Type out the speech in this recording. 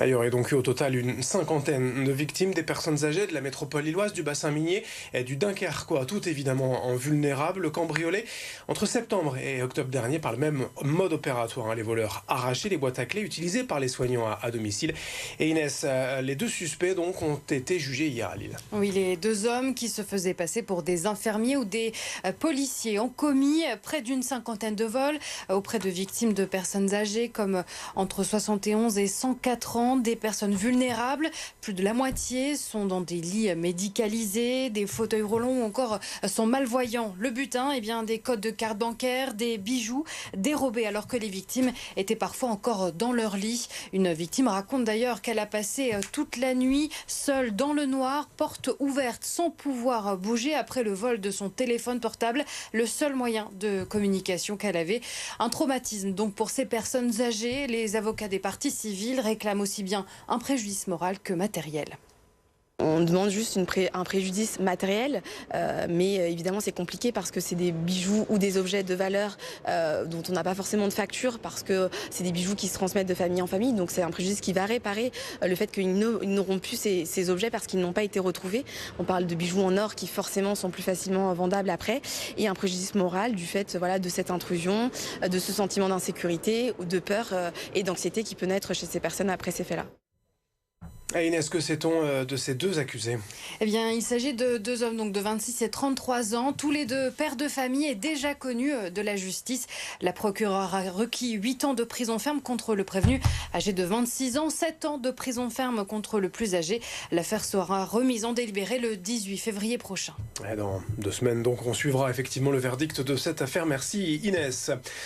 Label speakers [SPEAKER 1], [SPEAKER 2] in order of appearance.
[SPEAKER 1] Il y aurait donc eu au total une cinquantaine de victimes, des personnes âgées de la métropole lilloise, du bassin minier et du Dunkerquois, tout évidemment en vulnérables, cambriolés entre septembre et octobre dernier par le même mode opératoire. Les voleurs arrachaient les boîtes à clés utilisées par les soignants à domicile. Et Inès, les deux suspects donc ont été jugés hier à Lille.
[SPEAKER 2] Oui, les deux hommes qui se faisaient passer pour des infirmiers ou des policiers ont commis près d'une cinquantaine de vols auprès de victimes de personnes âgées comme entre 71 et 104 ans, des personnes vulnérables. Plus de la moitié sont dans des lits médicalisés, des fauteuils roulants ou encore sont malvoyants. Le butin, eh bien, des codes de carte bancaire, des bijoux dérobés alors que les victimes étaient parfois encore dans leur lit. Une victime raconte d'ailleurs qu'elle a passé toute la nuit seule dans le noir, porte ouverte, sans pouvoir bouger après le vol de son téléphone portable, le seul moyen de communication qu'elle avait. Un traumatisme donc pour ces personnes âgées. Les avocats des parties civiles réclament aussi bien un préjudice moral que matériel.
[SPEAKER 3] On demande juste un préjudice matériel, mais évidemment c'est compliqué parce que c'est des bijoux ou des objets de valeur dont on n'a pas forcément de facture parce que c'est des bijoux qui se transmettent de famille en famille. Donc c'est un préjudice qui va réparer le fait qu'ils n'auront plus ces objets parce qu'ils n'ont pas été retrouvés. On parle de bijoux en or qui forcément sont plus facilement vendables après. Et un préjudice moral du fait de cette intrusion, de ce sentiment d'insécurité, de peur et d'anxiété qui peut naître chez ces personnes après ces faits-là.
[SPEAKER 1] Et Inès, que sait-on de ces deux accusés?
[SPEAKER 2] Eh bien, il s'agit de deux hommes donc de 26 et 33 ans, tous les deux pères de famille et déjà connus de la justice. La procureure a requis 8 ans de prison ferme contre le prévenu âgé de 26 ans, 7 ans de prison ferme contre le plus âgé. L'affaire sera remise en délibéré le 18 février prochain.
[SPEAKER 1] Et dans 2 semaines, donc, on suivra effectivement le verdict de cette affaire. Merci Inès.